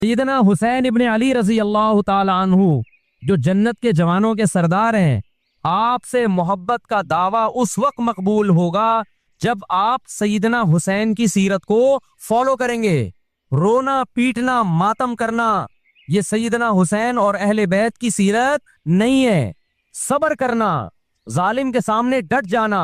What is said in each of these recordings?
सैयदना हुसैन इब्ने अली रजी अल्लाह ताला अन्हु जो जन्नत के जवानों के सरदार हैं, आपसे मोहब्बत का दावा उस वक्त मकबूल होगा जब आप सैयदना हुसैन की सीरत को फॉलो करेंगे। रोना पीटना मातम करना ये सैयदना हुसैन और अहले बैत की सीरत नहीं है। सब्र करना, जालिम के सामने डट जाना,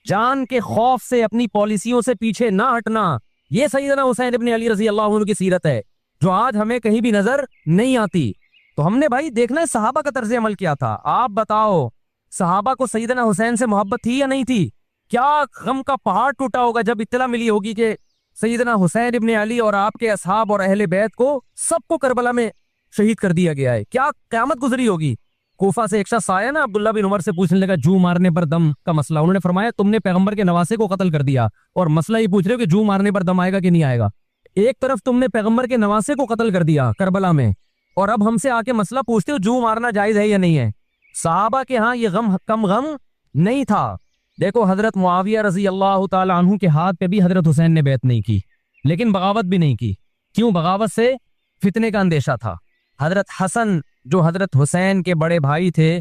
जान के खौफ से अपनी पॉलिसियों से पीछे ना हटना, ये सैयदना हुसैन इब्ने अली रजी अल्लाह अन्हु की सीरत है जो आज हमें कहीं भी नजर नहीं आती। तो हमने भाई देखना है सहाबा का तर्ज अमल क्या था। आप बताओ, सहाबा को सैयदना हुसैन से मोहब्बत थी या नहीं थी? क्या गम का पहाड़ टूटा होगा जब इत्तला मिली होगी कि सैयदना हुसैन इब्ने अली और आपके असहाब और अहले बैत को सबको करबला में शहीद कर दिया गया है। क्या क़यामत गुजरी होगी। कोफा से एक शख्स आया ना, अब्दुल्ला बिन उमर से पूछने लगा जू मारने पर दम का मसला। उन्होंने फरमाया तुमने पैगंबर के नवासे को कत्ल कर दिया और मसला ये पूछ रहे हो कि जू मारने पर दम आएगा कि नहीं आएगा। एक तरफ तुमने पैगंबर के नवासे को कत्ल कर दिया करबला में, और अब हमसे आके मसला पूछते हो जू मारना जायज है या नहीं है। सहाबा के यहाँ ये गम कम गम नहीं था। देखो, हजरत मुआविया रजी अल्लाह ताला अन्हु के हाथ पे भी हजरत हुसैन ने बैत नहीं की, लेकिन बगावत भी नहीं की। क्यों? बगावत से फितने का अंदेशा था। हजरत हसन जो हजरत हुसैन के बड़े भाई थे,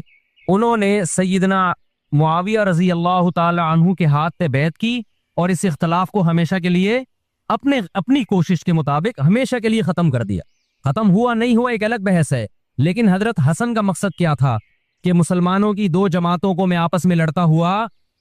उन्होंने सैयदना मुआविया रजी अल्लाह ताला अन्हु के हाथ पे बैत की और इस इख्तलाफ को हमेशा के लिए अपनी कोशिश के मुताबिक हमेशा के लिए खत्म कर दिया। खत्म हुआ नहीं हुआ एक अलग बहस है, लेकिन हजरत हसन का मकसद क्या था कि मुसलमानों की दो जमातों को मैं आपस में लड़ता हुआ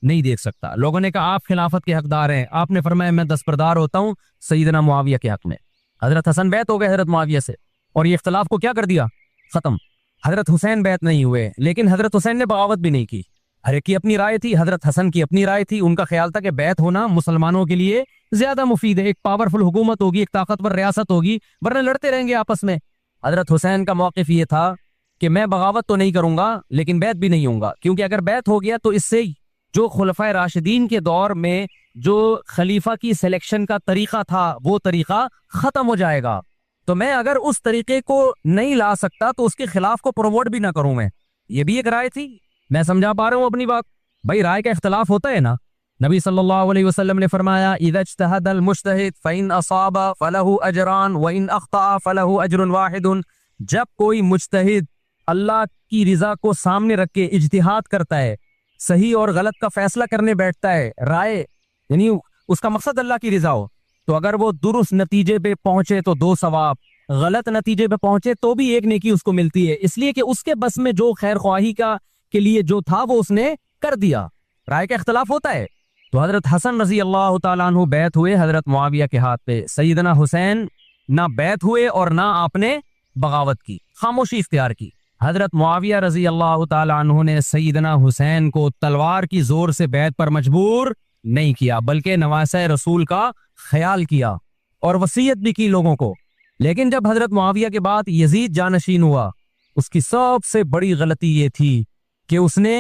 नहीं देख सकता। लोगों ने कहा आप खिलाफत के हकदार हैं, आपने फरमाया मैं दस्तबरदार होता हूं सैयदना मुआविया के हक में। हजरत हसन बैत हो गए हजरत मुआविया से और ये इख्तलाफ को क्या कर दिया? खत्म। हजरत हुसैन बैत नहीं हुए, लेकिन हजरत हुसैन ने बगावत भी नहीं की। हर एक की अपनी राय थी, हजरत हसन की अपनी राय थी। उनका ख्याल था कि बैत होना मुसलमानों के लिए ज्यादा मुफीद है, एक पावरफुल हुकूमत होगी, एक ताकतवर रियासत होगी, वरना लड़ते रहेंगे आपस में। हजरत हुसैन का मौक़िफ़ ये था कि मैं बगावत तो नहीं करूंगा लेकिन बैत भी नहीं होऊंगा, क्योंकि अगर बैत हो गया तो इससे जो खुलफाए राशिदीन के दौर में जो खलीफा की सिलेक्शन का तरीका था वो तरीका खत्म हो जाएगा। तो मैं अगर उस तरीके को नहीं ला सकता तो उसके खिलाफ को प्रमोट भी ना करूं मैं। ये भी एक राय थी। मैं समझा पा रहा हूं अपनी बात? भाई राय का इख्तलाफ होता है ना। नबी सल्लल्लाहु अलैहि वसल्लम ने फरमाया इज़ा इज्तहदल मुज्तहिद फ़इन असाबा फलहु अजरान व इन अख्ता फलहु अजरुन वाहिदुन। जब कोई मुज्तहिद अल्लाह की रिजा को सामने रख के इज्तिहाद करता है, सही और गलत का फैसला करने बैठता है, राय यानी उसका मकसद अल्लाह की रिजा हो, तो अगर वो दुरुस्त नतीजे पे पहुंचे तो 2 सवाब, गलत नतीजे पे पहुंचे तो भी 1 नेकी उसको मिलती है, इसलिए कि उसके बस में जो खैर ख्वाही का के लिए जो था वो उसने कर दिया। राय का इख्तलाफ होता है। तो हजरत हसन रजी अल्लाह ताला अन्हु बैत हुए हजरत मुआविया के हाथ पे। सैयदना हुसैन ना बैत हुए और ना आपने बगावत की, खामोशी इख्तियार की। हजरत मुआविया रजी अल्लाह ताला अन्हु ने सैयदना हुसैन को तलवार की जोर से बैत पर मजबूर नहीं किया, बल्कि नवासे रसूल का ख्याल किया और वसीयत भी की लोगों को। लेकिन जब हजरत मुआविया के बाद यजीद जानशीन हुआ, उसकी सबसे बड़ी गलती ये थी कि उसने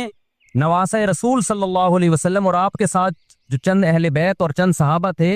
नवासे रसूल सल्लल्लाहु अलैहि वसल्लम और आपके साथ जो चंद अहले बैत और चंद सहाबा थे,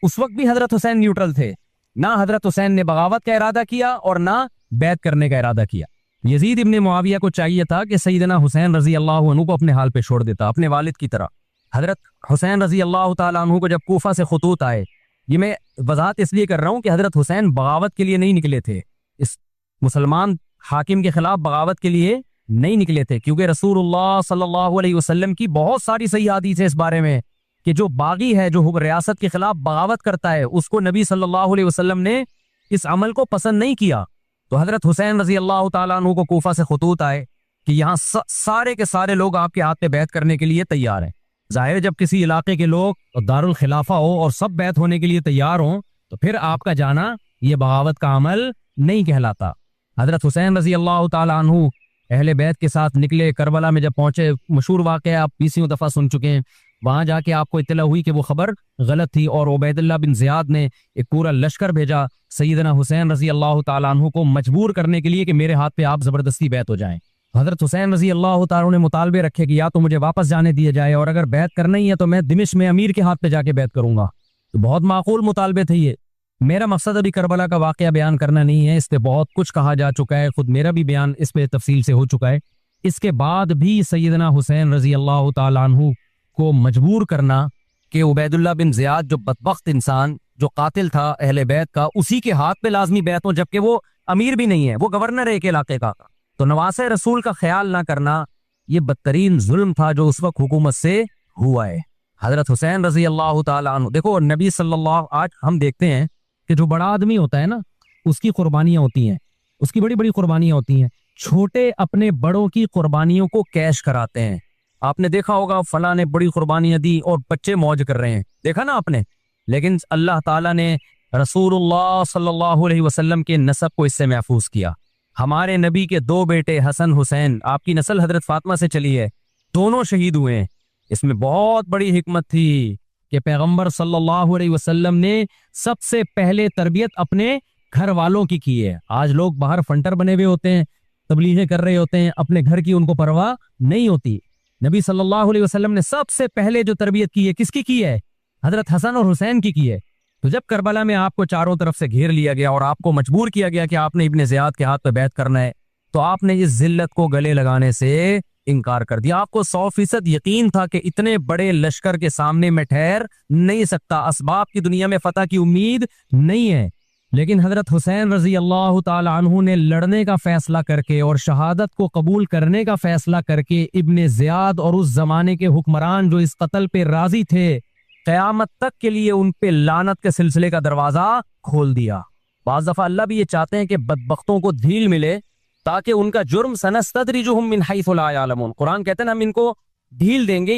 उस वक्त भी हजरत हुसैन न्यूट्रल थे। ना हजरत हुसैन ने बगावत का इरादा किया और ना बैत करने का इरादा किया। यजीद इब्ने मुआविया को चाहिए था कि सैयदना हुसैन रजी अल्लाह अन्हु को अपने हाल पे छोड़ देता, अपने वालिद की तरह। हजरत हुसैन रजी अल्लाह ताला अन्हु को जब कूफा से खुतूत आए, ये मैं वजाहत इसलिए कर रहा हूँ कि हजरत हुसैन बगावत के लिए नहीं निकले थे, इस मुसलमान हाकिम के खिलाफ बगावत के लिए नहीं निकले थे, क्योंकि रसूलुल्लाह सल्लल्लाहु अलैहि वसल्लम की बहुत सारी सही हदीस है इस बारे में कि जो बागी है, जो रियासत के खिलाफ बगावत करता है, उसको नबी सल्लल्लाहु अलैहि वसल्लम ने इस अमल को पसंद नहीं किया। तो हजरत हुसैन रजी अल्लाह ताला अन्हु को कूफा से खुतूत आए कि यहाँ सारे के सारे लोग आपके हाथ पे बैत करने के लिए तैयार हैं। जाहिर जब किसी इलाके के लोग और दारुल खिलाफा हो और सब बैत होने के लिए तैयार हों, तो फिर आपका जाना ये बगावत का अमल नहीं कहलाता। हजरत हुसैन रजी अल्लाह ताला अन्हु अहले बैत के साथ निकले। करबला में जब पहुंचे, मशहूर वाक़या आप 20 दफ़ा सुन चुके हैं, वहां जाके आपको इत्तला हुई कि वो खबर गलत थी और उबैदुल्लाह बिन ज़ियाद ने एक पूरा लश्कर भेजा सैयदना हुसैन रजी अल्लाह ताला अन्हु को मजबूर करने के लिए कि मेरे हाथ पे आप जबरदस्ती बैत हो जाएं। हजरत हुसैन रजी अल्लाह ताला ने मुतालबे रखे कि या तो मुझे वापस जाने दिया जाए और अगर बैत करना ही है तो मैं दिमिश्क में अमीर के हाथ पे जाके बैत करूंगा। तो बहुत माकूल मुतालबे थे ये। मेरा मकसद अभी करबला का वाक़या बयान करना नहीं है, इस पे बहुत कुछ कहा जा चुका है, खुद मेरा भी बयान इस पे तफसील से हो चुका है। इसके बाद भी सैयदना हुसैन रजी अल्लाह ताला अन्हु को मजबूर करना कि उबैदुल्लाह बिन ज़ियाद जो बदबख्त इंसान जो कातिल था अहले बैत का, उसी के हाथ पे लाजमी बैत हो, जबकि वो अमीर भी नहीं है, वो गवर्नर है एक इलाके का। तो नवासे रसूल का ख्याल ना करना ये बदतरीन जुल्म था जो उस वक्त हुकूमत से हुआ है। हजरत हुसैन रजी अल्लाह ताला अन्हु, देखो नबी सल्लल्लाहु, आज हम देखते हैं कि जो बड़ा आदमी होता है ना, उसकी कुर्बानियां होती हैं, उसकी बड़ी बड़ी कुर्बानियां होती हैं। छोटे अपने बड़ों की कुर्बानियों को कैश कराते हैं। आपने देखा होगा फलां ने बड़ी कुर्बानियां दी और बच्चे मौज कर रहे हैं, देखा ना आपने। लेकिन अल्लाह ताला ने रसूलुल्लाह सल्लल्लाहु अलैहि वसल्लम के नसब को इससे महफूज किया। हमारे नबी के दो बेटे हसन हुसैन, आपकी नस्ल हजरत फातिमा से चली है, दोनों शहीद हुए हैं। इसमें बहुत बड़ी हिकमत थी कि पैगंबर सल्लल्लाहु अलैहि वसल्लम ने सबसे पहले तरबियत अपने घर वालों की है। आज लोग बाहर फंटर बने हुए होते हैं, तबलीगें कर रहे होते हैं, अपने घर की उनको परवाह नहीं होती। नबी सल्लल्लाहु अलैहि वसल्लम ने सबसे पहले जो तरबियत की है, किसकी की है? हजरत हसन और हुसैन की है। तो जब करबला में आपको चारों तरफ से घेर लिया गया और आपको मजबूर किया गया कि आपने इब्ने ज़ियाद के हाथ पे बैत करना है, तो आपने इस जिल्लत को गले लगाने से इनकार कर दिया। आपको 100% यकीन था कि इतने बड़े लश्कर के सामने मैं ठहर नहीं सकता, असबाब की दुनिया में फतह की उम्मीद नहीं है। लेकिन हजरत हुसैन रजी अल्लाह ताला अन्हु ने लड़ने का फैसला करके और शहादत को कबूल करने का फैसला करके इब्ने ज़ियाद और उस जमाने के हुक्मरान जो इस कत्ल पे राजी थे, क़यामत तक के लिए उन पे लानत के सिलसिले का दरवाजा खोल दिया। बाज़ दफ़ा अल्लाह भी ये चाहते हैं कि बदबख्तों को ढील मिले ताकि उनका जुर्म सनस्तद्रिजुहुम मिन हैसु ला यालमून। कुरान कहते हैं हम इनको ढील देंगे,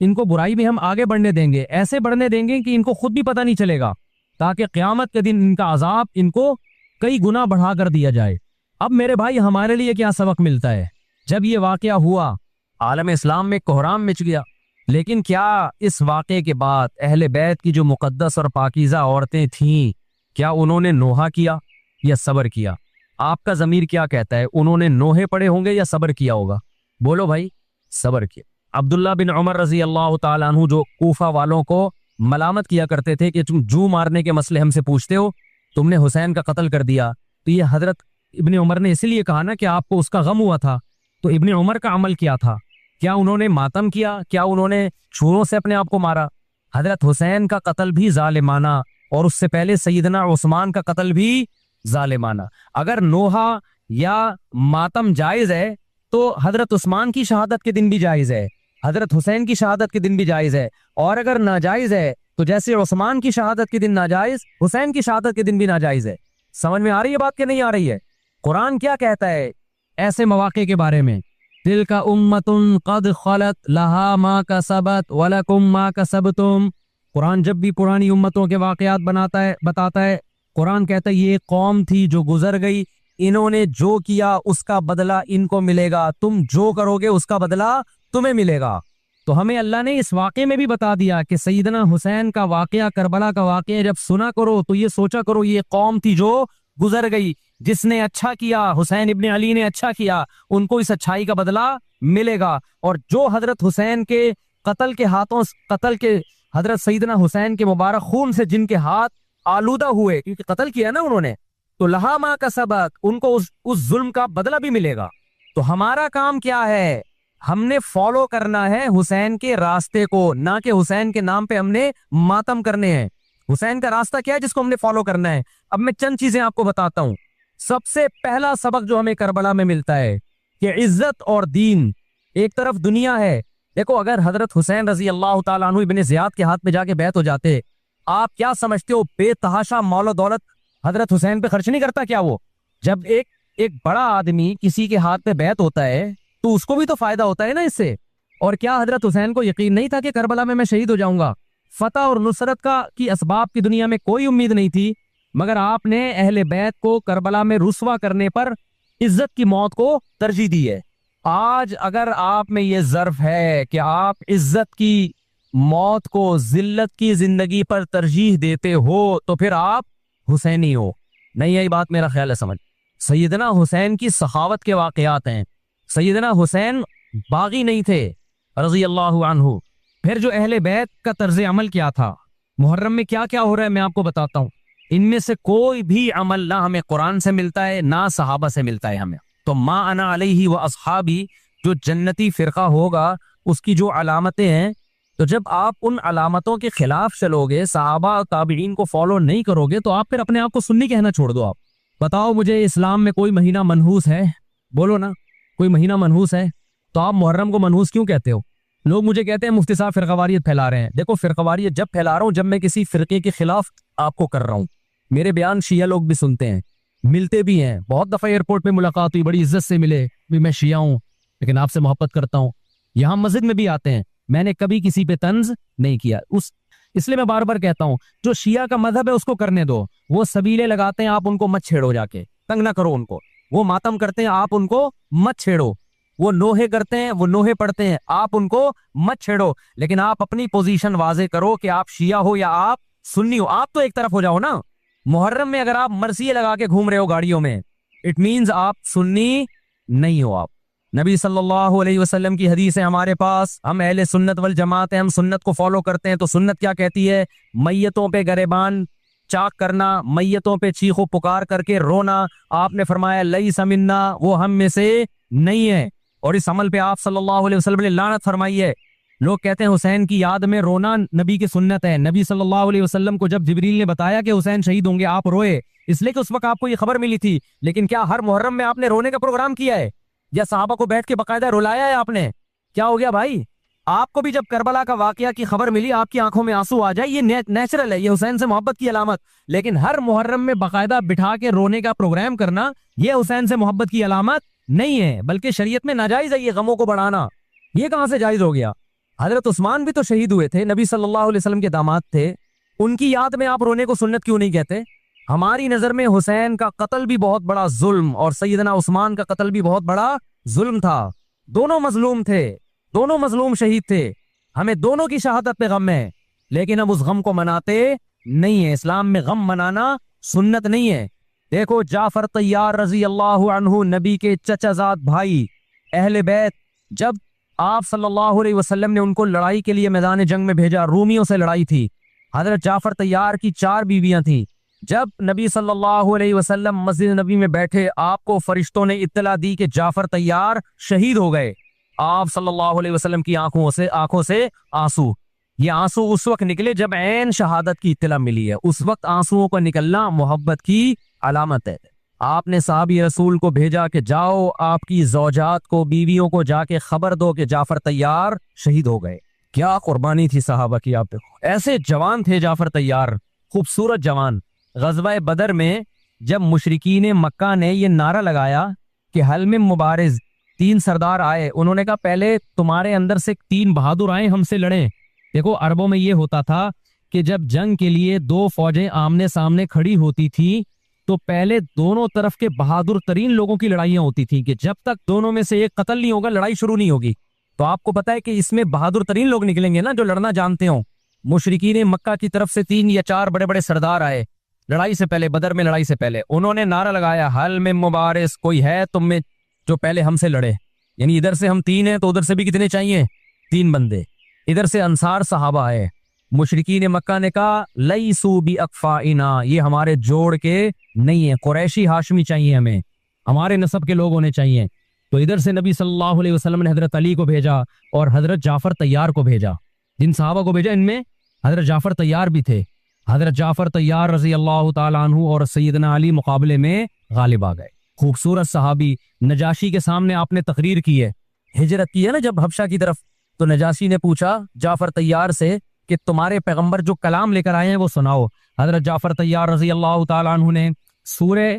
इनको बुराई में हम आगे बढ़ने देंगे, ऐसे बढ़ने देंगे कि इनको खुद भी पता नहीं चलेगा, ताकि क़यामत के दिन इनका अजाब इनको कई गुना बढ़ा कर दिया जाए। अब मेरे भाई हमारे लिए क्या सबक मिलता है? जब ये वाक़या हुआ आलम इस्लाम में कोहराम मच गया, लेकिन क्या इस वाक़े के बाद अहले बैत की जो मुकद्दस और पाकीज़ा औरतें थीं, क्या उन्होंने नोहा किया या सब्र किया? आपका ज़मीर क्या कहता है, उन्होंने नोहे पड़े होंगे या सब्र किया होगा? बोलो भाई, सब्र किया। अब्दुल्ला बिन उमर रजी अल्लाह ताला अन्हु जो कूफा वालों को मलामत किया करते थे कि तुम जू मारने के मसले हमसे पूछते हो, तुमने हुसैन का कत्ल कर दिया, तो ये हजरत इब्ने उमर ने इसलिए कहा ना कि आपको उसका गम हुआ था। तो इब्ने उमर का अमल क्या था? क्या उन्होंने मातम किया? क्या उन्होंने छुरों से अपने आप को मारा? हजरत हुसैन का कत्ल भी जालिमाना और उससे पहले सैयदना उस्मान का कत्ल भी जालिमाना। अगर नोहा या मातम जायज है तो हजरत उस्मान की शहादत के दिन भी जायज है, हजरत हुसैन की शहादत के दिन भी जायज है। और अगर नाजायज है तो जैसे उस्मान की शहादत के दिन नाजायज, हुसैन की शहादत के दिन भी नाजायज है। समझ में आ रही है बात कि नहीं आ रही है? कुरान क्या कहता है ऐसे मौके के बारे में? तिलका उम्मतुन कद खलत लहा मा कसबत वलकुम मा कसबतुम। कुरान जब भी पुरानी उम्मतों के वाकयात बताता है, कुरान कहता है ये कौम थी जो गुजर गई, इन्होंने जो किया उसका बदला इनको मिलेगा, तुम जो करोगे उसका बदला तुम्हें मिलेगा। तो हमें अल्लाह ने इस वाक़े में भी बता दिया कि सैयदना हुसैन का वाक़या, करबला का वाक़या जब सुना करो तो ये सोचा करो ये कौम थी जो गुजर गई, जिसने अच्छा किया, हुसैन इब्ने अली ने अच्छा किया, उनको इस अच्छाई का बदला मिलेगा। और जो हजरत हुसैन के कत्ल के हाथों, कत्ल के हजरत सैयदना हुसैन के मुबारक खून से जिनके हाथ आलूदा हुए, क्योंकि कत्ल किया ना उन्होंने, तो लहा मा कसबत, उनको उस जुल्म का बदला भी मिलेगा। तो हमारा काम क्या है? हमने फॉलो करना है हुसैन के रास्ते को, ना कि हुसैन के नाम पे हमने मातम करने हैं। हुसैन का रास्ता क्या है जिसको हमने फॉलो करना है? अब मैं चंद चीजें आपको बताता हूं। सबसे पहला सबक जो हमें करबला में मिलता है कि इज्जत और दीन, एक तरफ दुनिया है। देखो अगर हजरत हुसैन रजी अल्लाह ताला अन्हु इब्ने ज़ियाद के हाथ में जाके बैत हो जाते, आप क्या समझते हो बेतहाशा मौल दौलत हजरत हुसैन पे खर्च नहीं करता क्या वो? जब एक बड़ा आदमी किसी के हाथ पे बैत होता है तो उसको भी तो फायदा होता है ना इससे। और क्या हजरत हुसैन को यकीन नहीं था कि करबला में मैं शहीद हो जाऊंगा? फतह और नुसरत की असबाब की दुनिया में कोई उम्मीद नहीं थी, मगर आपने अहले बैत को करबला में रुसवा करने पर इज्जत की मौत को तरजीह दी है। आज अगर आप में ये ज़र्फ है कि आप इज्जत की मौत को जिल्लत की जिंदगी पर तरजीह देते हो, तो फिर आप हुसैनी हो। नहीं, यही बात मेरा ख्याल है समझ। सैयदना हुसैन की सखावत के वाकयात हैं। सैयदना हुसैन बागी नहीं थे रज़ी अल्लाहु अन्हु। फिर जो अहले बैत का तर्ज अमल क्या था, मुहर्रम में क्या क्या हो रहा है मैं आपको बताता हूँ। इनमें से कोई भी अमल ना हमें कुरान से मिलता है ना सहाबा से मिलता है हमें। तो मा अना अलैहि व अस्हाबी जो जन्नती फिरका होगा उसकी जो अलामतें हैं, तो जब आप उन अलामतों के खिलाफ चलोगे, सहाबा और ताबीन को फॉलो नहीं करोगे, तो आप फिर अपने आप को सुन्नी कहना छोड़ दो। आप बताओ मुझे, इस्लाम में कोई महीना मनहूस है? बोलो ना, कोई महीना मनहूस है? तो आप मुहर्रम को मनहूस क्यों कहते हो? लोग मुझे कहते हैं मुफ्ती साहब फिरकावारियत फैला रहे हैं। देखो, फिरकावारियत जब फैला रहा हूं, जब मैं किसी फिरके के खिलाफ आपको कर रहा हूं। मेरे बयान शिया लोग भी सुनते हैं, मिलते भी हैं। बहुत दफा एयरपोर्ट पे मुलाकात हुई, बड़ी इज्जत से मिले, भी मैं शिया हूं लेकिन आपसे मोहब्बत करता हूं। यहाँ मस्जिद में भी आते हैं, मैंने कभी किसी पे तंज नहीं किया। इसलिए मैं बार बार कहता हूं, जो शिया का मजहब है उसको करने दो। वो सबीले लगाते हैं, आप उनको मत छेड़ो, जाके तंग ना करो उनको। वो मातम करते हैं, आप उनको मत छेड़ो। वो नोहे करते हैं, वो नोहे पढ़ते हैं, आप उनको मत छेड़ो। लेकिन आप अपनी पोजीशन वाजे करो कि आप शिया हो या आप सुन्नी हो। आप तो एक तरफ हो जाओ ना। मुहर्रम में अगर आप मर्सिये लगा के घूम रहे हो गाड़ियों में, इट मींस आप सुन्नी नहीं हो। आप नबी सल्लल्लाहु अलैहि वसल्लम की हदीस है हमारे पास, हम अहले सुन्नत वल जमात हैं, हम सुन्नत को फॉलो करते हैं। तो सुन्नत क्या कहती है? मैयतों पे गरेबान चाक करना, मैयतों पे चीखो पुकार करके रोना। आपने फरमाया लईसा मिन्ना, वो हम में से नहीं है। और इस अमल पे आप सल्लल्लाहु अलैहि वसल्लम ने लानत फरमाई है। लोग कहते हैं हुसैन की याद में रोना नबी की सुन्नत है। नबी सल्लल्लाहु अलैहि वसल्लम को जब जिब्रील ने बताया कि हुसैन शहीद होंगे, आप रोए, इसलिए कि उस वक्त आपको ये खबर मिली थी। लेकिन क्या हर मुहर्रम में आपने रोने का प्रोग्राम किया है या सहाबा को बैठ के बकायदा रुलाया है आपने? क्या हो गया भाई? आपको भी जब करबला का वाकया की खबर मिली, आपकी आंखों में आंसू आ जाए, ये नेचुरल है, ये हुसैन से मोहब्बत की अलामत। लेकिन हर मुहर्रम में बकायदा बिठा के रोने का प्रोग्राम करना, ये हुसैन से मोहब्बत की अलामत नहीं है, बल्कि शरीयत में नाजायज है ये गमों को बढ़ाना। ये कहां से जायज हो गया? हजरत उस्मान भी तो शहीद हुए थे, नबी सल्लल्लाहु अलैहि वसल्लम के दामाद थे। उनकी याद में आप रोने को सुन्नत क्यों नहीं कहते? हमारी नजर में हुसैन का कत्ल भी बहुत बड़ा जुल्म और सैयदना उस्मान का कत्ल भी बहुत बड़ा जुल्म था। दोनों मजलूम थे, दोनों मजलूम शहीद थे। हमें दोनों की शहादत पे गम है, लेकिन हम उस गम को मनाते नहीं है। इस्लाम में गम मनाना सुन्नत नहीं है। देखो, जाफर तैयार रजी अल्लाह अन्हु, नबी के चचाजाद भाई, अहले बैत, जब आप सल्लल्लाहु अलैहि वसल्लम ने उनको लड़ाई के लिए मैदान जंग में भेजा, रूमियों से लड़ाई थी। हजरत जाफर तैयार की 4 बीवियां थी। जब नबी सल्लल्लाहु अलैहि वसल्लम मस्जिद नबी में बैठे, आपको फरिश्तों ने इत्तला दी कि जाफर तैयार शहीद हो गए। आप सल्लल्लाहु अलैहि वसल्लम की आंखों से आंसू, ये आंसू उस वक्त निकले जब ऐन शहादत की इत्तला मिली है। उस वक्त आंसुओं का निकलना मोहब्बत की अलामत है। आपने साहबी रसूल को भेजा कि जाओ आपकी जौजात को, बीवियों को जाके खबर दो कि जाफर तैयार शहीद हो गए। क्या कुर्बानी थी साहबा की, आप देखो, ऐसे जवान थे जाफर तैयार, खूबसूरत जवान। गज़वा बदर में जब मुशरिकीन मक्का ने ये नारा लगाया कि हल में मुबारिज, 3 सरदार आए, उन्होंने कहा पहले तुम्हारे अंदर से 3 बहादुर आए, हमसे लड़ें। देखो, अरबों में ये होता था कि जब जंग के लिए 2 फौजें आमने सामने खड़ी होती थी, तो पहले दोनों तरफ के बहादुर तरीन लोगों की लड़ाइयां होती थी कि जब तक दोनों में से एक कत्ल नहीं होगा, लड़ाई शुरू नहीं होगी। तो आपको पता है कि इसमें बहादुर तरीन लोग निकलेंगे ना, जो लड़ना जानते हो। मुशरिकीन मक्का की तरफ से 3 या 4 बड़े बड़े सरदार आए लड़ाई से पहले, बदर में लड़ाई से पहले। उन्होंने नारा लगाया, हल में मुबारिस, कोई है तुम में जो पहले हमसे लड़े। यानी इधर से हम 3 हैं, तो उधर से भी कितने चाहिए? 3 बंदे। इधर से अंसार सहाबा आए। मुशरिकीन मक्का ने कहा लईसू बी अकफाइना, ये हमारे जोड़ के नहीं है, कुरैशी हाशमी चाहिए, हमें हमारे नस्ब के लोग होने चाहिए। तो इधर से नबी सल्लल्लाहु अलैहि वसल्लम ने हजरत अली को भेजा और हजरत जाफर तैयार को भेजा। जिन सहाबा को भेजा, इनमें हजरत जाफर तैयार भी थे। हजरत जाफर तैयार रजी अल्लाह ताला अन्हु और सैयदना अली मुकाबले में गालिब आ गए। खूबसूरत सहाबी, नजाशी के सामने आपने तकरीर की है, हिजरत की है ना जब हबशा की तरफ, तो नजाशी ने पूछा जाफर तैयार से कि तुम्हारे पैगंबर जो कलाम लेकर आए हैं वो सुनाओ। हजरत जाफर तैयार रजी अल्लाह ताला अन्हु ने सूरे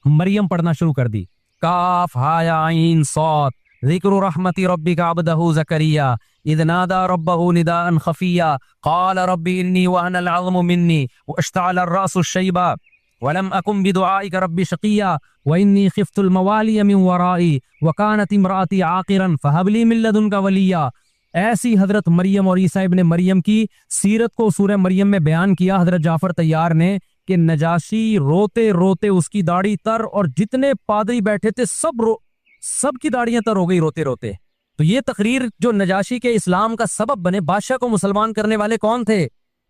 मरियम पढ़ना शुरू कर दी। काफ हा या आइन सौत, ज़िक्र रहमति रब्बिका अब्दहु ज़करिया इज़ नादा रब्बहु निदाअन खफिया क़ाल रब्बी इन्नी वहनल अज़्मु मिन्नी वश्तअल अर्रासु शैबा वलम अकुम बिदुआइका रब्बी शक़िया व इन्नी खिफ्तुल मवालिय मिन वराई व कानत इम्राअती आक़िरन फ़हबली मिन लदुनका वलिया। ऐसी हजरत मरियम और ईसा इब्ने मरियम की सीरत को सूरह मरियम में बयान किया हजरत जाफर तैयार ने कि नजाशी रोते रोते, उसकी दाढ़ी तर, और जितने पादरी बैठे थे सब की दाढ़ियां तर हो गई रोते रोते। तो ये तकरीर जो नजाशी के इस्लाम का सबब बने, बादशाह को मुसलमान करने वाले कौन थे?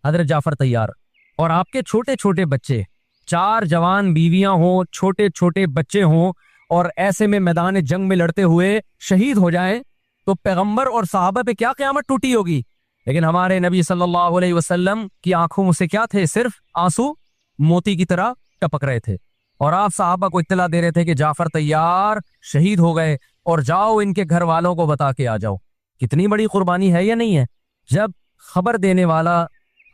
हजरत जाफर तैयार। और आपके छोटे छोटे बच्चे, 4 जवान बीवियां हों, छोटे छोटे बच्चे हों, और ऐसे में मैदान जंग में लड़ते हुए शहीद हो जाएं, तो पैगंबर और सहाबा पे क्या क़यामत टूटी होगी। लेकिन हमारे नबी सल्लल्लाहु अलैहि वसल्लम की आंखों से क्या थे, सिर्फ आंसू मोती की तरह टपक रहे थे। और आप साहबा को इत्तला दे रहे थे कि जाफर तैयार शहीद हो गए और जाओ इनके घर वालों को बता के आ जाओ। कितनी बड़ी कुर्बानी है या नहीं है? जब खबर देने वाला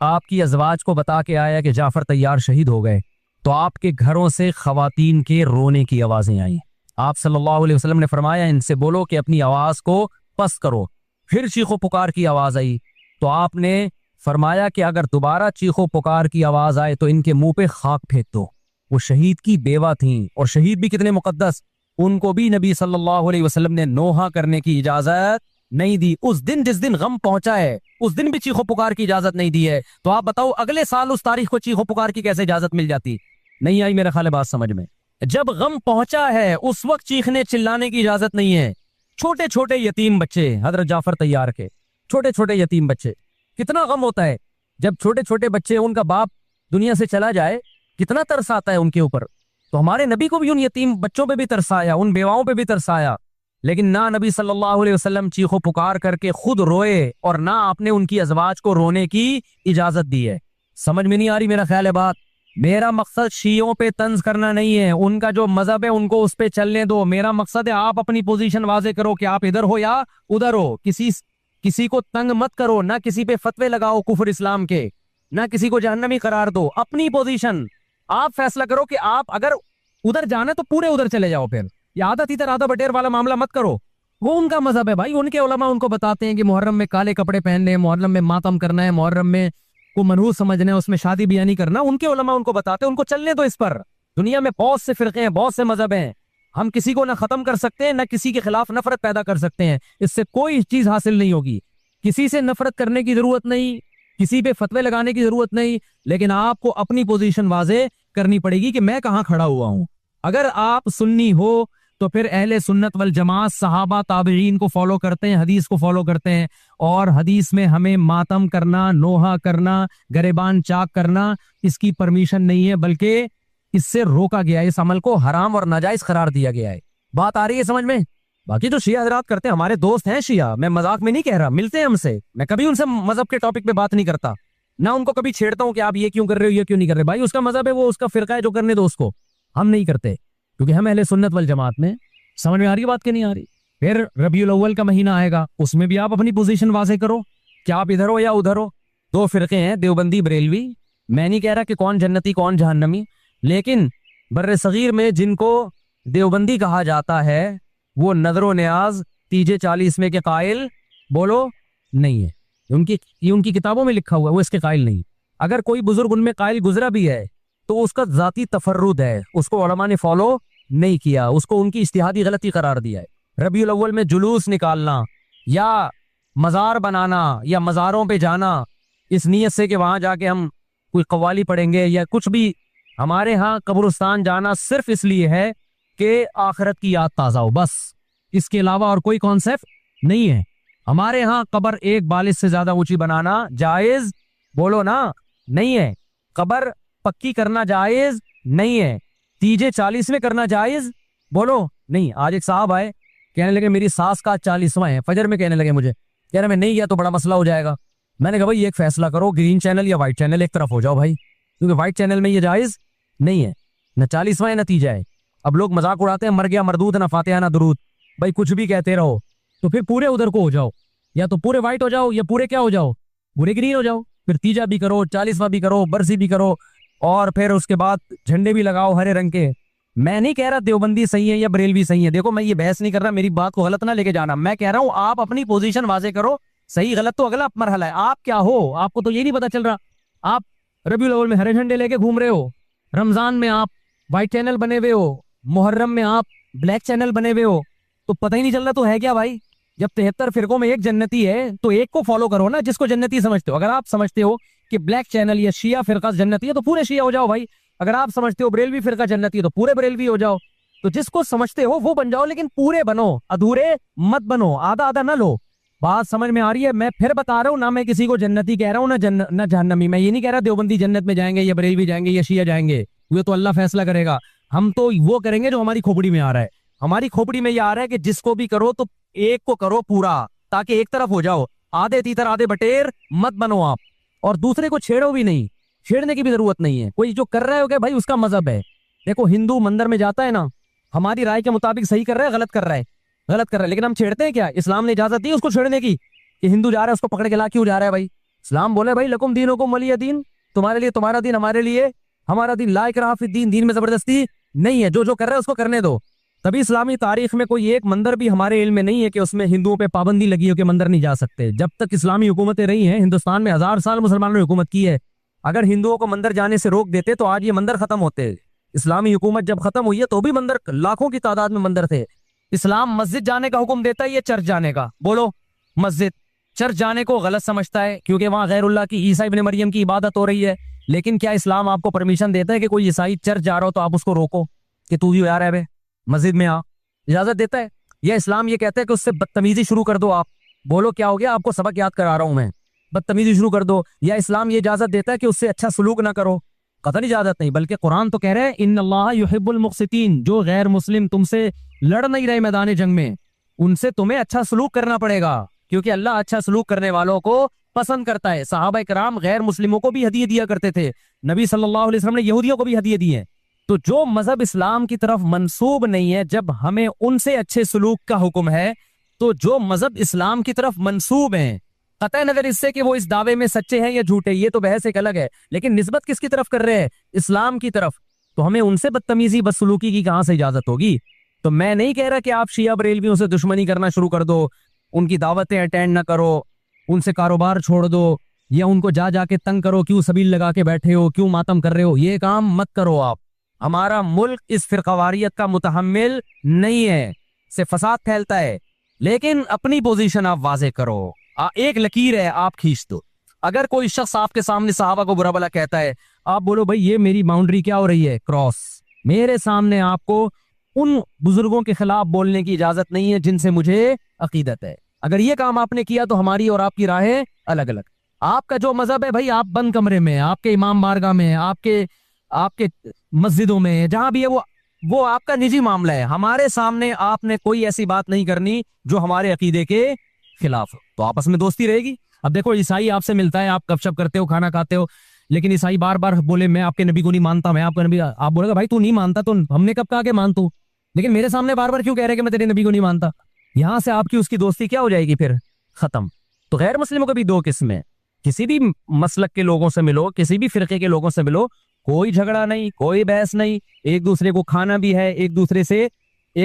आपकी अजवाज को बता के आया कि जाफर तैयार शहीद हो गए, तो आपके घरों से खवातीन के रोने की आवाजें आई। आप सल्लल्लाहु अलैहि वसल्लम ने फरमाया, इनसे बोलो कि अपनी आवाज को पस्त करो। फिर चीखो पुकार की आवाज आई, तो आपने फरमाया कि अगर दोबारा चीखो पुकार की आवाज आए तो इनके मुंह पे खाक फेंक दो। वो शहीद की बेवा थीं, और शहीद भी कितने मुकद्दस, उनको भी नबी सल्लल्लाहु अलैहि वसल्लम ने नोहा करने की इजाजत नहीं दी। उस दिन जिस दिन गम पहुंचा है, उस दिन भी चीखो पुकार की इजाजत नहीं दी है। तो आप बताओ अगले साल उस तारीख को चीखो पुकार की कैसे इजाजत मिल जाती? नहीं आई मेरा ख्याल है बात समझ में। जब गम पहुंचा है उस वक्त चीखने चिल्लाने की इजाजत नहीं है। छोटे छोटे यतीम बच्चे, हजरत जाफर तैयार के छोटे छोटे यतीम बच्चे, कितना गम होता है जब छोटे छोटे बच्चे, उनका बाप दुनिया से चला जाए, कितना तरस आता है उनके ऊपर। तो हमारे नबी को भी उन यतीम बच्चों पे भी तरसाया, उन बेवाओं पे भी तरसाया। लेकिन ना नबी सल्लल्लाहु अलैहि वसल्लम चीखो पुकार करके खुद रोए, और ना आपने उनकी अजवाज को रोने की इजाजत दी है। समझ में नहीं आ रही मेरा ख्याल है बात। मेरा मकसद शियों पे तंज करना नहीं है, उनका जो मजहब है उनको उस पे चलने दो। मेरा मकसद है आप अपनी पोजीशन वाजे करो कि आप इधर हो या उधर हो। किसी को तंग मत करो, ना किसी पे फतवे लगाओ कुफर इस्लाम के, ना किसी को जहन्नमी करार दो। अपनी पोजीशन आप फैसला करो कि आप अगर उधर जाना तो पूरे उधर चले जाओ। फिर ये आधा तीतर आधा बटेर वाला मामला मत करो। वो उनका मजहब है भाई, उनके उलमा उनको बताते हैं कि मुहर्रम में काले कपड़े पहनने, मुहर्रम में मातम करना है, मुहर्रम में को मनहूस समझना है, उसमें शादी ब्याह नहीं करना। उनके उलमा उनको बताते हैं, उनको चलने दो इस पर। दुनिया में बहुत से फिरके हैं, बहुत से मजहब हैं। हम किसी को ना खत्म कर सकते हैं, ना किसी के खिलाफ नफरत पैदा कर सकते हैं। इससे कोई चीज हासिल नहीं होगी। किसी से नफरत करने की जरूरत नहीं, किसी पे फतवे लगाने की जरूरत नहीं, लेकिन आपको अपनी पोजीशन वाजे करनी पड़ेगी कि मैं कहां खड़ा हुआ हूं। अगर आप सुन्नी हो तो फिर अहले सुन्नत वल जमात, सहाबा ताबईन को फॉलो करते हैं, हदीस को फॉलो करते हैं। और हदीस में हमें मातम करना, नोहा करना, गरेबान चाक करना, इसकी परमिशन नहीं है, बल्कि इससे रोका गया है। इस अमल को हराम और नाजायज करार दिया गया है। बात आ रही है समझ में? बाकी जो शिया हजरात करते हैं, हमारे दोस्त हैं शिया, मैं मजाक में नहीं कह रहा, मिलते हैं हमसे, मैं कभी उनसे मजहब के टॉपिक पे बात नहीं करता, ना उनको कभी छेड़ता हूं कि आप ये क्यों कर रहे हो, ये क्यों नहीं कर रहे। भाई उसका मजहब है, वो उसका फिरका है, जो करने दो उसको। हम नहीं करते, क्योंकि हम अहले सुन्नत वल जमात में। समझ में आ रही बात की नहीं आ रही? फिर रबीउल अव्वल का महीना आएगा, उसमें भी आप अपनी पोजीशन वाजे करो कि आप इधर हो या उधर हो। दो फिरके हैं, देवबंदी बरेलवी। मैं नहीं कह रहा कि कौन जन्नती कौन जहन्नमी, लेकिन बर्रे सगीर में जिनको देवबंदी कहा जाता है वो नजरो न्याज तीजे 40 में के कायल बोलो नहीं है। ये उनकी किताबों में लिखा हुआ है, वो इसके कायल नहीं। अगर कोई बुजुर्ग उनमें कायल गुजरा भी है तो उसका जाती तफर्रुद है, उसको उलमा ने फॉलो नहीं किया, उसको उनकी इज्तिहादी गलती करार दिया है। रबीउल अव्वल में जुलूस निकालना या मजार बनाना या मजारों पे जाना इस नीयत से कि वहां जाके हम कोई कव्वाली पढ़ेंगे या कुछ भी, हमारे यहाँ कब्रिस्तान जाना सिर्फ इसलिए है कि आखिरत की याद ताजा हो, बस। इसके अलावा और कोई कॉन्सेप्ट नहीं है। हमारे यहाँ कब्र एक बालिश से ज्यादा ऊंची बनाना जायज बोलो ना नहीं है। कब्र पक्की करना जायज नहीं है। तीजे 40 में करना जायज बोलो नहीं। आज एक साहब आए, कहने लगे मेरी सास का 40वां है, फजर में कहने लगे मुझे, कह रहे मैं नहीं गया तो बड़ा मसला हो जाएगा। मैंने कहा भाई एक फैसला करो, ग्रीन चैनल या व्हाइट चैनल, एक तरफ हो जाओ भाई, क्योंकि व्हाइट चैनल में ये जायज नहीं है, न 40वां है न तीजा है। अब लोग मजाक उड़ाते हैं, मर गया मरदूद, ना फातिहा ना दुरूद। भाई कुछ भी कहते रहो, तो फिर पूरे उधर को हो जाओ, या तो पूरे व्हाइट हो जाओ या पूरे क्या हो जाओ, पूरे ग्रीन हो जाओ। फिर तीजा भी करो, 40वां भी करो, बरसी भी करो, और फिर उसके बाद झंडे भी लगाओ हरे रंग के। मैं नहीं कह रहा देवबंदी सही है या बरेलवी सही है, देखो मैं ये बहस नहीं कर रहा, मेरी बात को गलत ना लेके जाना। मैं कह रहा हूं आप अपनी पोजीशन वाजे करो, सही गलत तो अगला मरहला है। आप क्या हो, आपको तो ये नहीं पता चल रहा। आप रबीउल अव्वल में हरे झंडे लेके घूम रहे हो, रमजान में आप व्हाइट चैनल बने हुए हो, मुहर्रम में आप ब्लैक चैनल बने हुए हो, तो पता ही नहीं चल रहा तो है क्या भाई। जब 73 फिरकों में एक जन्नती है तो एक को फॉलो करो ना, जिसको जन्नती समझते हो। अगर आप समझते हो कि ब्लैक चैनल या शिया फिरका जन्नती है तो पूरे शिया हो जाओ भाई। अगर आप समझते हो बरेलवी फिरका जन्नती है तो पूरे बरेलवी हो जाओ। तो जिसको समझते हो वो बन जाओ, लेकिन पूरे बनो, अधूरे मत बनो, आधा आधा ना लो। बात समझ में आ रही है? मैं फिर बता रहा हूँ ना, मैं किसी को जन्नती कह रहा हूँ ना जहन्नमी। मैं ये नहीं कह रहा देवबंदी जन्नत में जाएंगे या बरेलवी जाएंगे या शिया जाएंगे, ये तो अल्लाह फैसला करेगा। हम तो वो करेंगे जो हमारी खोपड़ी में आ रहा है। हमारी खोपड़ी में ये आ रहा है कि जिसको भी करो तो एक को करो पूरा, ताकि एक तरफ हो जाओ। आधे तीतर आधे बटेर मत बनो आप, और दूसरे को छेड़ो भी नहीं, छेड़ने की भी जरूरत नहीं है। कोई जो कर रहा है हो गया भाई, उसका मजहब है। देखो हिंदू मंदिर में जाता है ना, हमारी राय के मुताबिक सही कर रहा है, गलत कर रहा है, गलत कर रहा है, लेकिन हम छेड़ते हैं क्या? इस्लाम ने इजाजत दी उसको छेड़ने की कि हिंदू जा रहा है उसको पकड़ के ला क्यों जा रहा है भाई? इस्लाम बोले भाई लकुम दीनुकुम वलिय दीन, तुम्हारे लिए तुम्हारा दीन, हमारे लिए हमारा दीन, ला इकराह फिद्दीन, दीन में जबरदस्ती नहीं है, जो कर रहा है उसको करने दो। तभी इस्लामी तारीख में कोई एक मंदिर भी हमारे इल्म में नहीं है कि उसमें हिंदुओं पे पाबंदी लगी हो कि मंदिर नहीं जा सकते। जब तक इस्लामी हुकूमतें रही हैं, हिंदुस्तान में 1000 साल मुसलमानों ने हुकूमत की है। अगर हिंदुओं को मंदिर जाने से रोक देते तो आज ये मंदिर खत्म होते। इस्लामी हुकूमत जब खत्म हुई है तो भी मंदिर, लाखों की तादाद में मंदिर थे। इस्लाम मस्जिद जाने का हुक्म देता है, ये चर्च जाने का। बोलो, मस्जिद चर्च जाने को गलत समझता है क्योंकि वहां गैरुल्लाह की, ईसा इब्न मरियम की इबादत हो रही है। लेकिन क्या इस्लाम आपको परमिशन देता है कि कोई ईसाई चर्च जा रहा हो तो आप उसको रोको कि तू भी यार है बे, मस्जिद में आ? इजाजत देता है? या इस्लाम ये कहता है कि उससे बदतमीजी शुरू कर दो आप? बोलो क्या हो गया, आपको सबक याद करा रहा हूं मैं, बदतमीजी शुरू कर दो। या इस्लाम ये इजाजत देता है कि उससे अच्छा सलूक ना करो? कतई इजाजत नहीं, बल्कि कुरान तो कह रहे हैं इन्नल्लाह युहिब्बुल मुक़सितीन, जो गैर मुस्लिम तुमसे लड़ नहीं रहे मैदान जंग में, उनसे तुम्हें अच्छा सलूक करना पड़ेगा, क्योंकि अल्लाह अच्छा सलूक करने वालों को पसंद करता है। सहाबा कराम गैर मुस्लिमों को भी हदिये दिया करते थे, नबी सल्लल्लाहु अलैहि वसल्लम ने यहूदियों को भी हदिये दिए। तो जो मजहब इस्लाम की तरफ मंसूब नहीं है, जब हमें उनसे अच्छे सलूक का हुक्म है, तो जो मजहब इस्लाम की तरफ मंसूब है, कतई नजर इससे कि वो इस दावे में सच्चे हैं या झूठे, ये तो बहस एक अलग है, लेकिन निस्बत किसकी तरफ कर रहे हैं? इस्लाम की तरफ। तो हमें उनसे बदतमीजी बदसलूकी की कहां से इजाजत होगी? तो मैं नहीं कह रहा कि आप शिया बरेलवियों से दुश्मनी करना शुरू कर दो, उनकी दावतें अटेंड ना करो, उनसे कारोबार छोड़ दो, या उनको जा जाके तंग करो, क्यों सबील लगा के बैठे हो, क्यों मातम कर रहे हो, ये काम मत करो आप। हमारा मुल्क इस फिरकावारियत का मुतहम्मिल नहीं है, से फसाद फैलता है। लेकिन अपनी पोजीशन आप वाजे करो, एक लकीर है आप खींच दो। अगर कोई शख्स आपके सामने सहाबा को बुरा भला कहता है, आप बोलो भाई ये मेरी बाउंड्री क्या हो रही है, क्रॉस। मेरे सामने आपको उन बुजुर्गों के खिलाफ बोलने की इजाजत नहीं है जिनसे मुझे अकीदत है। अगर ये काम आपने किया तो हमारी और आपकी राहें अलग अलग। आपका जो मजहब है भाई, आप बंद कमरे में, आपके इमाम बारगाह में, आपके आपके मस्जिदों में, जहां भी है वो आपका निजी मामला है। हमारे सामने आपने कोई ऐसी बात नहीं करनी जो हमारे अकीदे के खिलाफ हो, तो आपस में दोस्ती रहेगी। अब देखो ईसाई आपसे मिलता है, आप गपशप करते हो, खाना खाते हो, लेकिन ईसाई बार बार बोले मैं आपके नबी को नहीं मानता, मैं आपका नबी, आप बोलेगा भाई तू नहीं मानता तो हमने कब कहा कि मान तू, लेकिन मेरे सामने बार बार क्यों कह रहे कि मैं तेरे नबी को नहीं मानता? यहां से आपकी उसकी दोस्ती क्या हो जाएगी फिर? खत्म। तो गैर मुस्लिमों को भी दो किस्में, किसी भी मसलक के लोगों से मिलो, किसी भी फिरके के लोगों से मिलो, कोई झगड़ा नहीं, कोई बहस नहीं, एक दूसरे को खाना भी है, एक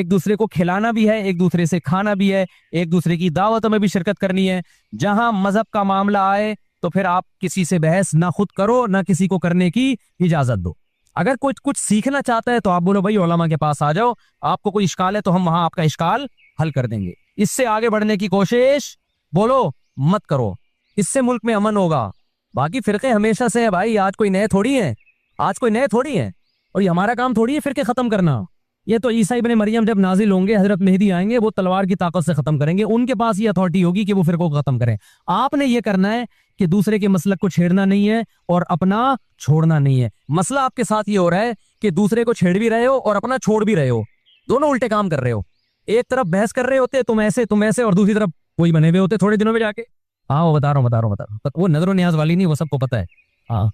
दूसरे को खिलाना भी है, एक दूसरे से खाना भी है, एक दूसरे की दावतों में भी शिरकत करनी है। जहां मजहब का मामला आए तो फिर आप किसी से बहस ना खुद करो ना किसी को करने की इजाजत दो। अगर कोई कुछ सीखना चाहता है तो आप बोलो भाई उलमा के पास आ जाओ, आपको कोई इश्काल है तो हम वहां आपका इश्काल हल कर देंगे। इससे आगे बढ़ने की कोशिश बोलो मत करो, इससे मुल्क में अमन होगा। बाकी फिरके हमेशा से है भाई, आज कोई नए थोड़ी है, आज कोई नए थोड़ी है, और ये हमारा काम थोड़ी है फिरके खत्म करना। ये तो ईसा इब्न मरियम जब नाजिल होंगे, हजरत मेहदी आएंगे, वो तलवार की ताकत से खत्म करेंगे, उनके पास ये अथॉरिटी होगी कि वो फिरकों को खत्म करें। आपने ये करना है कि दूसरे के मसलक को छेड़ना नहीं है और अपना छोड़ना नहीं है। मसला आपके साथ ये हो रहा है कि दूसरे को छेड़ भी रहे हो और अपना छोड़ भी रहे हो, दोनों उल्टे काम कर रहे हो। एक तरफ बहस कर रहे होते तुम ऐसे, और दूसरी तरफ कोई बने हुए होते थोड़े दिनों में जाके। हाँ वो बता रहा हूँ, वो नजर न्याज वाली नहीं, वो सबको पता है। हाँ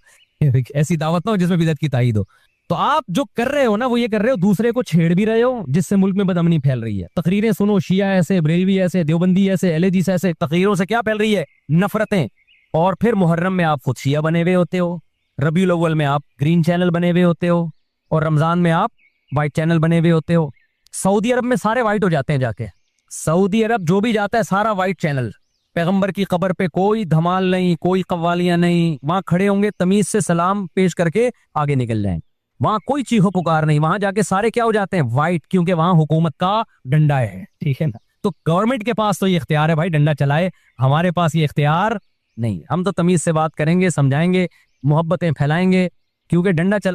ऐसी दावत ना हो जिसमें बिदअत की ताईद हो। तो आप जो कर रहे हो ना, वो ये कर रहे हो, दूसरे को छेड़ भी रहे हो, जिससे मुल्क में बदअमनी फैल रही है। तकरीरें सुनो, शिया ऐसे, बरेलवी ऐसे, देवबंदी ऐसे, अहले हदीस ऐसे, तकरीरों से क्या फैल रही है? नफरतें। और फिर मुहर्रम में आप खुद शिया बने हुए होते हो, रबीउल अव्वल में आप ग्रीन चैनल बने हुए होते हो, और रमजान में आप व्हाइट चैनल बने हुए होते हो। सऊदी अरब में सारे व्हाइट हो जाते हैं जाके, सऊदी अरब जो भी जाता है सारा व्हाइट चैनल। पैगंबर की कब्र पे कोई धमाल नहीं, कोई कव्वालियां नहीं, वहां खड़े होंगे तमीज से सलाम पेश करके आगे निकल जाएं। वहां कोई चीखो पुकार नहीं, वहां जाके सारे क्या हो जाते हैं? व्हाइट, क्योंकि वहां हुकूमत का डंडा है, ठीक है ना। तो गवर्नमेंट के पास तो ये इख्तियार है भाई डंडा चलाए, हमारे पास ये इख्तियार नहीं। हम तो तमीज से बात करेंगे, समझाएंगे, मोहब्बतें फैलाएंगे, क्योंकि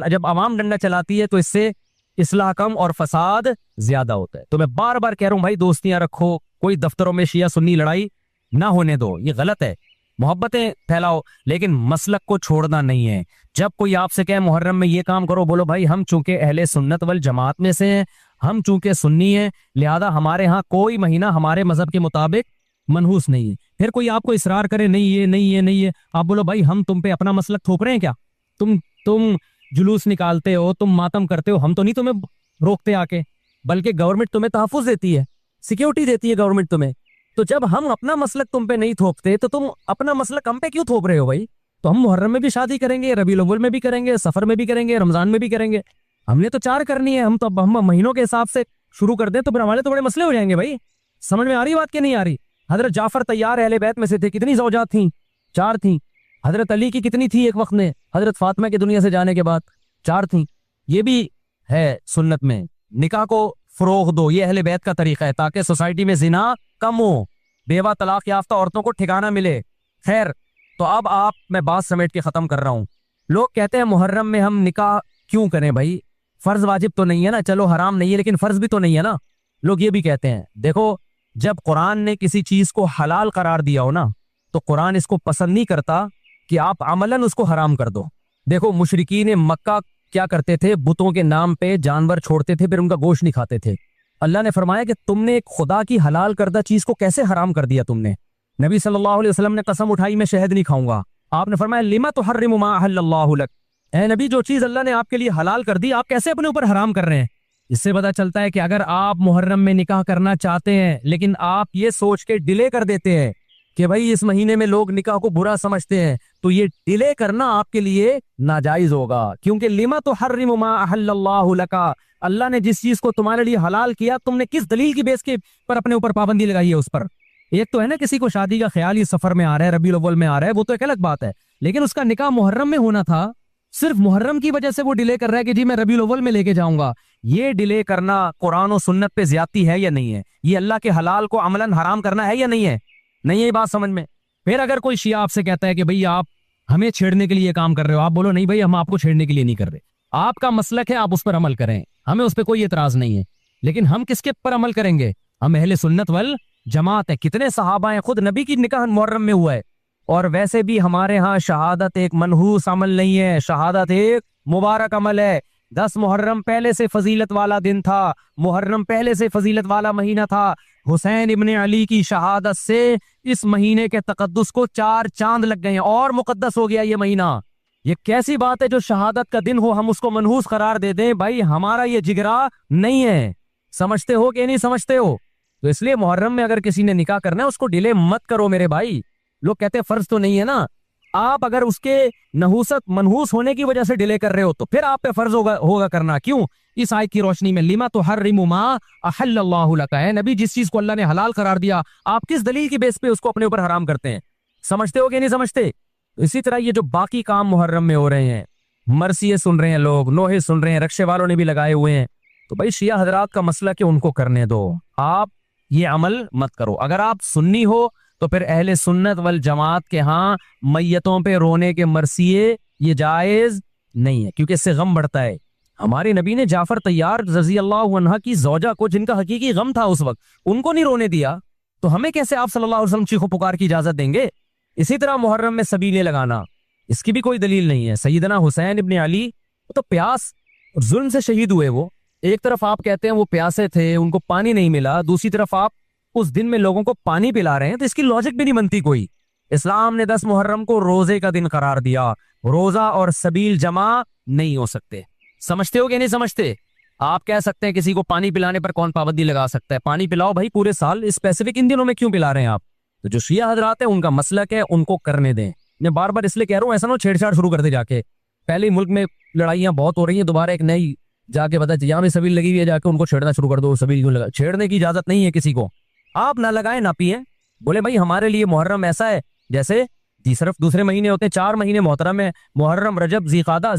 जब आवाम डंडा चलाती है तो इससे इस्लाह कम और फसाद ज्यादा होता है। तो मैं बार बार कह रहा हूं भाई, दोस्तियां रखो, कोई दफ्तरों में शिया सुन्नी लड़ाई ना होने दो, ये गलत है। मोहब्बतें फैलाओ, लेकिन मसलक को छोड़ना नहीं है। जब कोई आपसे कहे मुहर्रम में ये काम करो, बोलो भाई हम चूंकि अहले सुन्नत वल जमात में से हैं, हम चूंकि सुन्नी हैं, लिहाजा हमारे यहाँ कोई महीना हमारे मजहब के मुताबिक मनहूस नहीं है। फिर कोई आपको इसरार करे नहीं ये नहीं ये नहीं ये, आप बोलो भाई हम तुम पे अपना मसलक थोप रहे हैं क्या? तुम जुलूस निकालते हो, तुम मातम करते हो, हम तो नहीं तुम्हें रोकते आके, बल्कि गवर्नमेंट तुम्हें तहफुज देती है, सिक्योरिटी देती है गवर्नमेंट तुम्हें। तो जब हम अपना मसलक तुम पे नहीं थोपते तो तुम अपना मसलक हम पे क्यों थोप रहे हो भाई? तो हम मुहर्रम में भी शादी करेंगे, रबीउल अव्वल में भी करेंगे, सफर में भी करेंगे, रमजान में भी करेंगे। हमने तो 4 करनी है, हम महीनों के हिसाब से शुरू कर दें तो फिर हमारे तो बड़े मसले हो जाएंगे भाई। समझ में आ रही बात कि नहीं आ रही? हजरत जाफर तैयार अहले बैत में से थे, कितनी ज़ौजात थी? 4 थी। हजरत अली की कितनी थी एक वक्त में? हजरत फातिमा के दुनिया से जाने के बाद 4 थी। ये भी है सुन्नत में, निकाह को फरोग दो, ये अहले बैत का तरीका है ताकि सोसाइटी में जिना कम हो, बेवा तलाक याफ्ता औरतों को ठिकाना मिले। खैर, तो अब मैं बात समेट के खत्म कर रहा हूं। लोग कहते हैं मुहर्रम में हम निकाह क्यों करें भाई? फर्ज वाजिब तो नहीं है ना, चलो हराम नहीं है लेकिन फर्ज भी तो नहीं है ना। लोग ये भी कहते हैं, देखो जब कुरान ने किसी चीज को हलाल करार दिया हो ना, तो कुरान इसको पसंद नहीं करता कि आप अमलन उसको हराम कर दो। देखो मुशरिकीन मक्का क्या करते थे, बुतों के नाम पे जानवर छोड़ते थे, फिर उनका गोश्त नहीं खाते थे। अल्लाह ने फरमाया कि तुमने एक खुदा की हलाल करदा चीज को कैसे हराम कर दिया तुमने? नबी सल्लल्लाहु अलैहि वसल्लम ने कसम उठाई, मैं शहद नहीं खाऊंगा। आपने फरमाया लिमा तुहर्रिमु मा अहल्लल्लाहु लक, ए नबी जो चीज अल्लाह ने आपके लिए हलाल कर दी आप कैसे अपने ऊपर हराम कर रहे हैं? इससे पता चलता है कि अगर आप मुहर्रम में निकाह करना चाहते हैं लेकिन आप ये सोच के डिले कर देते हैं कि भाई इस महीने में लोग निकाह को बुरा समझते हैं, तो ये डिले करना आपके लिए नाजायज होगा। क्योंकि लिमा तुहर्रिमु मा अहल्लल्लाहु लका, अल्लाह ने जिस चीज को तुम्हारे लिए हलाल किया तुमने किस दलील की बेस के पर अपने ऊपर पाबंदी लगाई है उस पर? एक तो है ना किसी को शादी का ख्याल ही सफर में आ रहा है, रबीउल अव्वल में आ रहा है, वो तो एक अलग बात है, लेकिन उसका निकाह मुहर्रम में होना था, सिर्फ मुहर्रम की वजह से वो डिले कर रहा है कि जी मैं रबीउल अव्वल में लेके जाऊंगा। ये डिले करना कुरान और सुन्नत पे ज्यादती है या नहीं है? ये अल्लाह के हलाल को अमलन हराम करना है या नहीं है? नहीं है बात समझ में? फिर अगर कोई शिया आपसे कहता है कि भाई आप हमें छेड़ने के लिए काम कर रहे हो, आप बोलो नहीं भाई हम आपको छेड़ने के लिए नहीं कर रहे, आपका मसलक है, आप उस पर अमल करें, हमें उस पर कोई एतराज नहीं है। लेकिन हम किसके पर अमल करेंगे? हम अहले सुन्नत वल जमात है। कितने सहाबा हैं, खुद नबी की निकाह मुहर्रम में हुआ है। और वैसे भी हमारे यहाँ शहादत एक मनहूस अमल नहीं है, शहादत एक मुबारक अमल है। 10 मुहर्रम पहले से फजीलत वाला दिन था, मुहर्रम पहले से फजीलत वाला महीना था। हुसैन इब्ने अली की शहादत से इस महीने के तकद्दुस को 4 चांद लग गए हैं और मुकद्दस हो गया ये महीना। ये कैसी बात है जो शहादत का दिन हो हम उसको मनहूस करार दे दें? भाई हमारा ये जिगरा नहीं है। समझते हो कि नहीं समझते हो? तो इसलिए मुहर्रम में अगर किसी ने निकाह करना है उसको डिले मत करो मेरे भाई। लोग कहते हैं फर्ज तो नहीं है ना, आप अगर उसके नहूसत मनहूस होने की वजह से डिले कर रहे हो तो फिर आप पे फर्ज होगा करना। क्यों? इस आयत की रोशनी में लिमा तुहर्रिमु मा अहल्लल्लाहु लका, है नबी जिस चीज को अल्लाह ने हलाल करार दिया आप किस दलील की बेस पे उसको अपने ऊपर हराम करते हैं? समझते हो कि नहीं समझते? तो इसी तरह ये जो बाकी काम मुहर्रम में हो रहे हैं, मरसिये सुन रहे हैं लोग, नोहे सुन रहे हैं, रक्शे वालों ने भी लगाए हुए हैं, तो भाई शिया हजरात का मसला कि उनको करने दो, आप ये अमल मत करो। अगर आप सुन्नी हो तो फिर अहले सुन्नत वल जमात के यहाँ मैयतों पे रोने के मरसिये ये जायज नहीं है, क्योंकि इससे गम बढ़ता है। हमारे नबी ने जाफर तैयार रजी अल्लाह अन्हा की जौजा को, जिनका हकीकी गम था उस वक्त, उनको नहीं रोने दिया, तो हमें कैसे आप सल्लल्लाहु अलैहि वसल्लम चीखो पुकार की इजाजत देंगे? इसी तरह मुहर्रम में सबीले लगाना, इसकी भी कोई दलील नहीं है। सैयदना हुसैन इब्ने अली तो प्यास और जुल्म से शहीद हुए। वो एक तरफ आप कहते हैं वो प्यासे थे, उनको पानी नहीं मिला, दूसरी तरफ आप उस दिन में लोगों को पानी पिला रहे हैं, तो इसकी लॉजिक भी नहीं बनती कोई। इस्लाम ने 10 मुहर्रम को रोजे का दिन करार दिया, रोजा और सबील जमा नहीं हो सकते। समझते हो कि नहीं समझते? आप कह सकते हैं किसी को पानी पिलाने पर कौन पाबंदी लगा सकता है? पानी पिलाओ भाई पूरे साल, स्पेसिफिक इन दिनों में क्यों पिला रहे हैं आप? तो जो शिया हजरात है उनका मसलक है, उनको करने दें। मैं बार बार इसलिए कह रहा हूँ ऐसा ना छेड़छाड़ शुरू कर दे जाके। पहले ही मुल्क में लड़ाइयां बहुत हो रही हैं, दोबारा एक नई जाके पता यहाँ में सबील लगी हुई है, जाके उनको छेड़ना शुरू कर दो। सबील क्यों लगा? छेड़ने की इजाजत नहीं है किसी को। आप ना लगाए ना पिए, बोले भाई हमारे लिए मुहर्रम ऐसा है जैसे सिर्फ दूसरे महीने होते हैं, 4 महीने मोहतरम है, मुहर्रम, रजब, ज़िक़ादा,